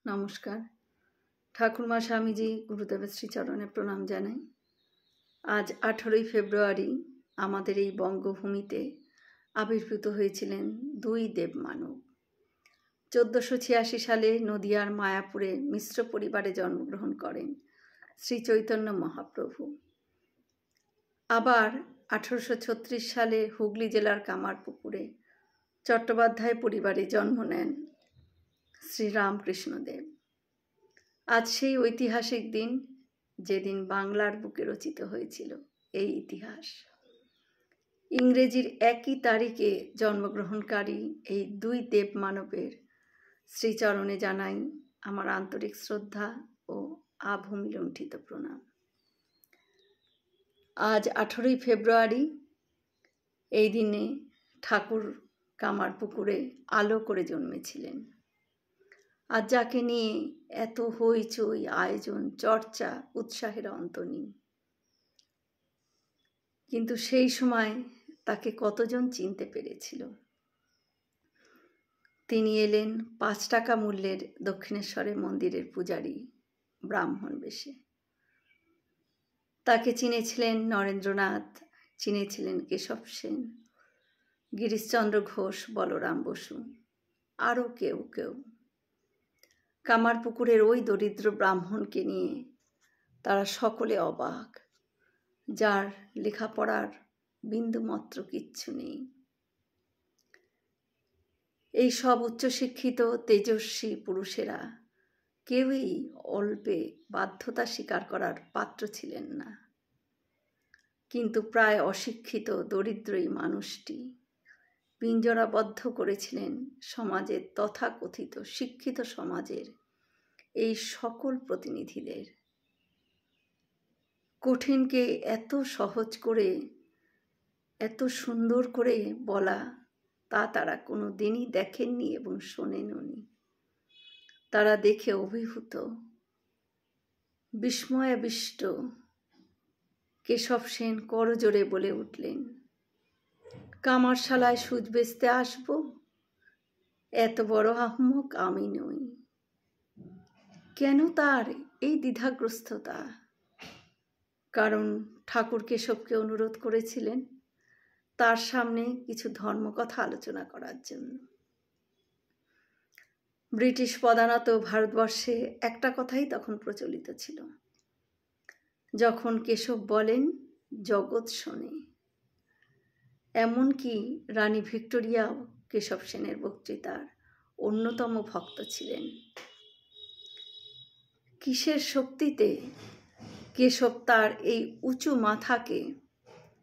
নমস্কার। ঠাকুরমা স্বামীজি গুরুদেবের শ্রীচরণে প্রণাম জানাই। আজ 18ই ফেব্রুয়ারি আমাদের এই বঙ্গভূমিতে আবির্ভূত হয়েছিলেন দুই দেবমানব। 1486 সালে নদিয়ার মায়াপুরে মিশ্র পরিবারে জন্মগ্রহণ করেন শ্রী চৈতন্য মহাপ্রভু। আবার 1836 সালে হুগলি জেলার কামারপুকুরে চট্টোপাধ্যায় পরিবারে জন্ম নেন শ্রী রামকৃষ্ণদেব। আজ সেই ঐতিহাসিক দিন, যেদিন বাংলার বুকে রচিত হয়েছিল এই ইতিহাস। ইংরেজির একই তারিখে জন্মগ্রহণকারী এই দুই দেবমানবের শ্রীচরণে জানাই আমার আন্তরিক শ্রদ্ধা ও আভূমি লুণ্ঠিত প্রণাম। আজ 18ই ফেব্রুয়ারি, এই দিনে ঠাকুর কামারপুকুরে আলো করে জন্মেছিলেন। আর যাকে নিয়ে এত হইচই, আয়োজন, চর্চা, উৎসাহের অন্ত নেই। কিন্তু সেই সময় তাকে কতজন চিনতে পেরেছিল? তিনি এলেন 5 টাকা মূল্যের দক্ষিণেশ্বরের মন্দিরের পূজারী ব্রাহ্মণ বেশে। তাকে চিনেছিলেন নরেন্দ্রনাথ, চিনেছিলেন কেশব সেন, গিরিশচন্দ্র ঘোষ, বলরাম বসু, আরও কেউ কেউ। কামারপুকুরের ওই দরিদ্র ব্রাহ্মণকে নিয়ে তারা সকলে অবাক, যার লেখাপড়ার বিন্দুমাত্র কিচ্ছু নেই। এই সব উচ্চশিক্ষিত তেজস্বী পুরুষেরা কেউই অল্পে বাধ্যতা স্বীকার করার পাত্র ছিলেন না। কিন্তু প্রায় অশিক্ষিত দরিদ্র এই মানুষটি পিঞ্জরাবদ্ধ করেছিলেন সমাজের তথাকথিত শিক্ষিত সমাজের এই সকল প্রতিনিধিদের। কঠিনকে এত সহজ করে, এত সুন্দর করে বলা, তা তারা কোনো দিনই দেখেননি এবং শোনেননি। তারা দেখে অভিভূত, বিস্ময়াবিষ্ট। কেশব সেন করজোড়ে বলে উঠলেন, কামারশালায় সুচ বেচতে আসব? এত বড় আহম্মক আমি নই। কেন তার এই দ্বিধাগ্রস্ততা? কারণ ঠাকুর কেশবকে অনুরোধ করেছিলেন তার সামনে কিছু ধর্মকথা আলোচনা করার জন্য। ব্রিটিশ প্রধানত ভারতবর্ষে একটা কথাই তখন প্রচলিত ছিল। যখন কেশব বলেন, জগৎ শোনে। এমনকি রানী ভিক্টোরিয়াও কেশব সেনের বক্তৃতার অন্যতম ভক্ত ছিলেন। কিসের শক্তিতে কেশব তার এই উঁচু মাথাকে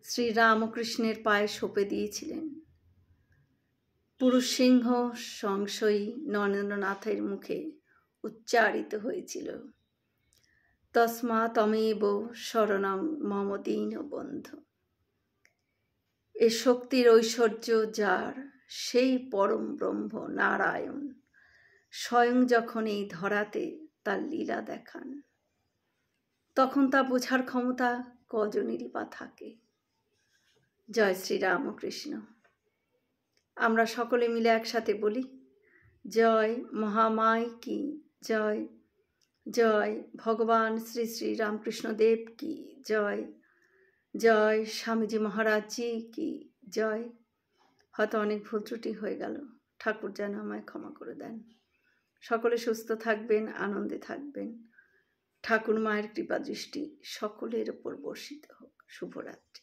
শ্রী রামকৃষ্ণের পায়ে সঁপে দিয়েছিলেন? পুরুষ সিংহ সংশয়ী নরেন্দ্রনাথের মুখে উচ্চারিত হয়েছিল, তস্মা তমেব শরণং মম দীনবন্ধু। এ শক্তির ঐশ্বর্য যার, সেই পরম ব্রহ্ম নারায়ণ স্বয়ং যখন এই ধরাতে তার লীলা দেখান, তখন তা বোঝার ক্ষমতা কজনেরই বা থাকে? জয় শ্রী রামকৃষ্ণ। আমরা সকলে মিলে একসাথে বলি, জয় মহামায় কি জয়, জয় ভগবান শ্রী শ্রী রামকৃষ্ণদেব কি জয়, জয় স্বামীজি মহারাজজি কি জয়। হয়তো অনেক ভুল ত্রুটি হয়ে গেল, ঠাকুর যেন আমায় ক্ষমা করে দেন। সকলে সুস্থ থাকবেন, আনন্দে থাকবেন। ঠাকুর মায়ের কৃপা দৃষ্টি সকলের ওপর বর্ষিত হোক। শুভরাত্রি।